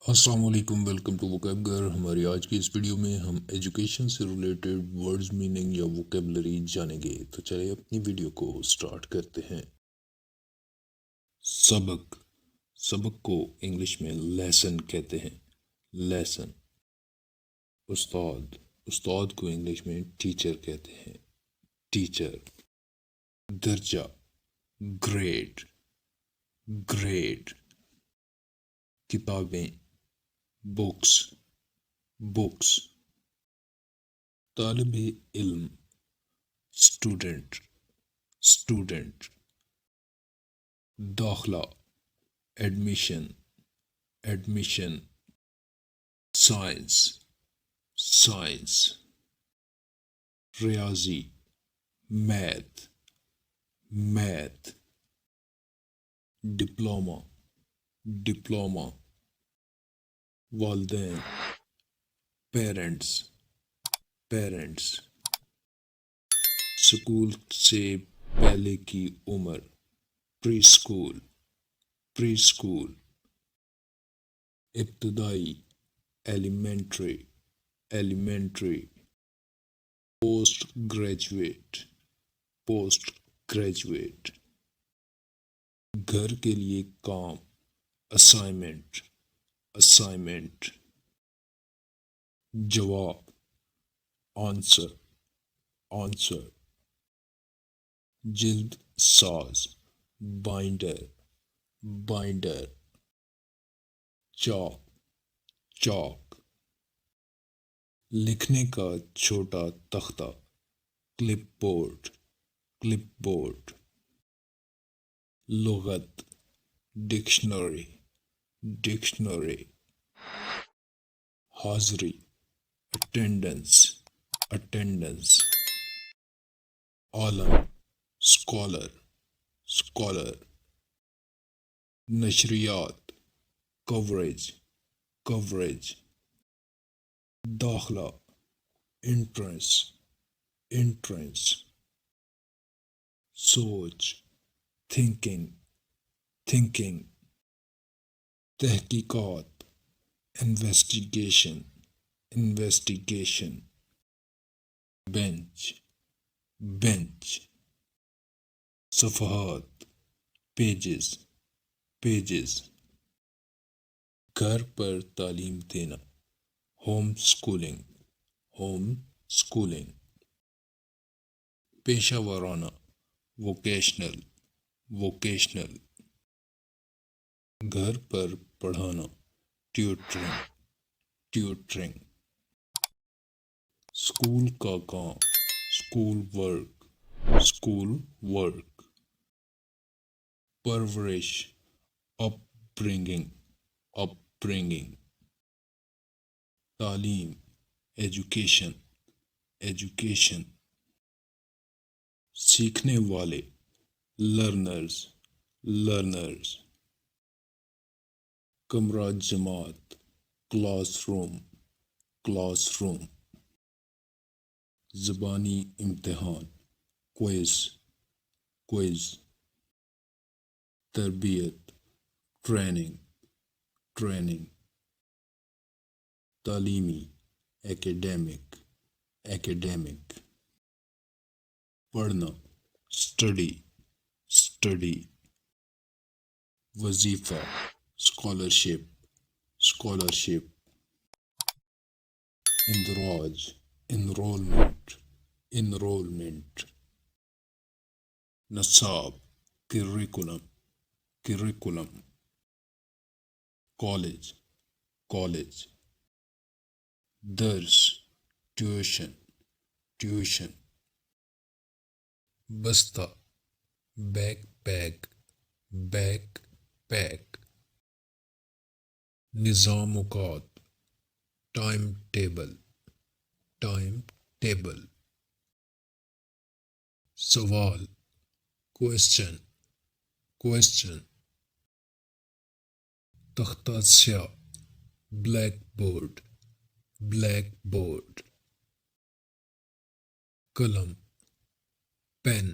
السلام علیکم، welcome to vocab گھر۔ ہماری آج کی اس ویڈیو میں ہم ایجوکیشن سے ریلیٹڈ ورڈز میننگ یا ووکیبلری جانیں گے۔ تو چلے اپنی ویڈیو کو سٹارٹ کرتے ہیں۔ سبق کو انگلش میں لیسن کہتے ہیں، لیسن۔ استاد کو انگلش میں ٹیچر کہتے ہیں، ٹیچر۔ درجہ گریڈ۔ کتابیں بکس۔ طالب علم اسٹوڈنٹ۔ داخلہ ایڈمیشن۔ سائنس۔ ریاضی میتھ۔ ڈپلومہ۔ والدین پیرنٹس۔ اسکول سے پہلے کی عمر پری اسکول۔ ابتدائی ایلیمنٹری۔ Post graduate. گھر کے لیے کام اسائنمنٹ۔ جواب آنسر۔ جلد ساز بائنڈر۔ چاک۔ لکھنے کا چھوٹا تختہ کلپ بورڈ۔ لغت ڈکشنری۔ حاضری اٹینڈنس۔ عالم اسکالر۔ نشریات کوریج۔ داخلہ انٹرنس۔ سوچ تھنکنگ۔ تحقیقات انویسٹیگیشن۔ بینچ۔ صفحات پیجز۔ گھر پر تعلیم دینا ہوم اسکولنگ۔ پیشہ ورانہ ووکیشنل۔ گھر پر پڑھانا ٹیوٹرنگ۔ اسکول کا کام اسکول ورک۔ پرورش اپ برنگنگ۔ تعلیم ایجوکیشن۔ سیکھنے والے لرنرز۔ کمرہ جماعت کلاس روم۔ زبانی امتحان کوئز۔ تربیت ٹریننگ۔ تعلیمی ایکیڈیمک۔ پڑھنا اسٹڈی۔ وظیفہ اسکالرشپ۔ اندراج انرولمنٹ۔ نصاب کریکولم۔ کالج۔ درس ٹیوشن۔ بستہ بیک پیک۔ نظام اوقات ٹائم ٹیبل۔ سوال کوسچن۔ تختہ سیاہ بلیک بورڈ۔ قلم پین